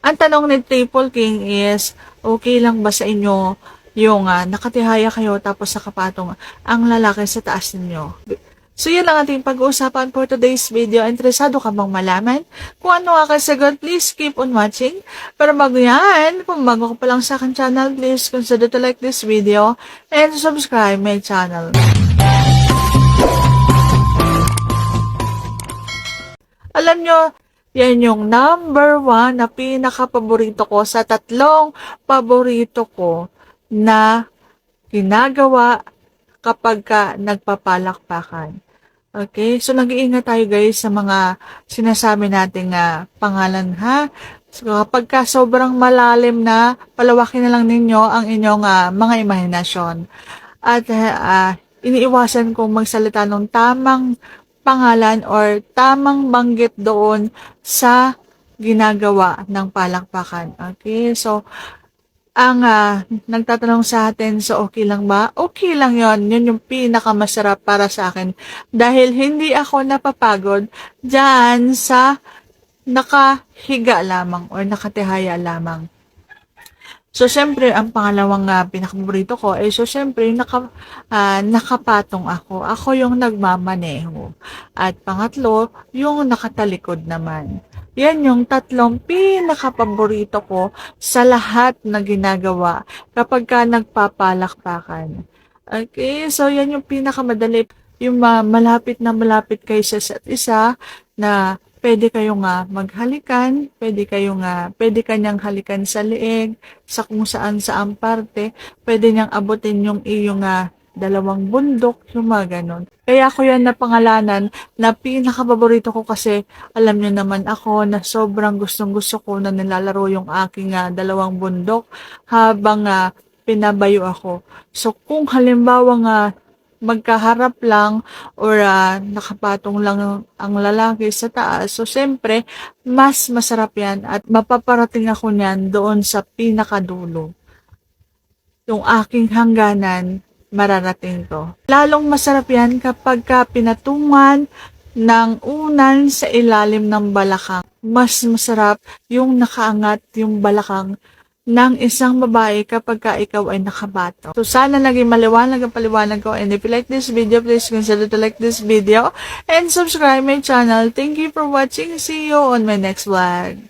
Ang tanong ni Triple King is, okay lang ba sa inyo yung nakatihaya kayo tapos nakapatong ang lalaki sa taas ninyo? So yun lang ating pag-uusapan for today's video. Interesado ka bang malaman kung ano ang kasagot? Please keep on watching. Pero bago yan, kung bago ka pa lang sa akin channel, please consider to like this video and subscribe my channel. Alam nyo, yan yung number 1 na pinaka-paborito ko sa tatlong paborito ko na ginagawa kapag ka nagpapalakpakan. Okay? So, nag-iingat tayo guys sa mga sinasabi nating pangalan ha. So, kapag ka sobrang malalim na, palawakin na lang ninyo ang inyong mga imahinasyon. At iniiwasan kong magsalita ng tamang pangalan or tamang banggit doon sa ginagawa ng palakpakan. Okay? So, ang nagtatanong sa atin, so okay lang ba? Okay lang yon. Yun yung pinakamasarap para sa akin. Dahil hindi ako napapagod dyan sa nakahiga lamang or nakatihaya lamang. So, syempre, ang pangalawang pinakapaborito ko, so, syempre, nakapatong ako. Ako yung nagmamaneho. At pangatlo, yung nakatalikod naman. Yan yung tatlong pinakapaborito ko sa lahat na ginagawa kapag ka nagpapalakpakan. Okay, so yan yung pinakamadali, yung malapit na malapit kayo sa isa't isa na pwede kayong maghalikan, pwede kanyang halikan sa leeg, sa kung saan parte, pwede niyang abutin yung iyong dalawang bundok, yung mga ganon. Kaya ako yan napangalanan na pinakapaborito ko kasi alam niyo naman ako na sobrang gustong-gusto ko na nilalaro yung aking dalawang bundok habang pinabayo ako. So kung halimbawa magkaharap lang or nakapatong lang ang lalaki sa taas, so siyempre mas masarap yan at mapaparating ako niyan doon sa pinakadulo. Yung aking hangganan, mararating ko. Lalong masarap yan kapag pinatungan ng unan sa ilalim ng balakang. Mas masarap yung nakaangat yung balakang ng isang babae kapag ikaw ay nakabato. So sana naging maliwanag ang paliwanag ko, and if you like this video, please consider to like this video and subscribe my channel. Thank you for watching. See you on my next vlog.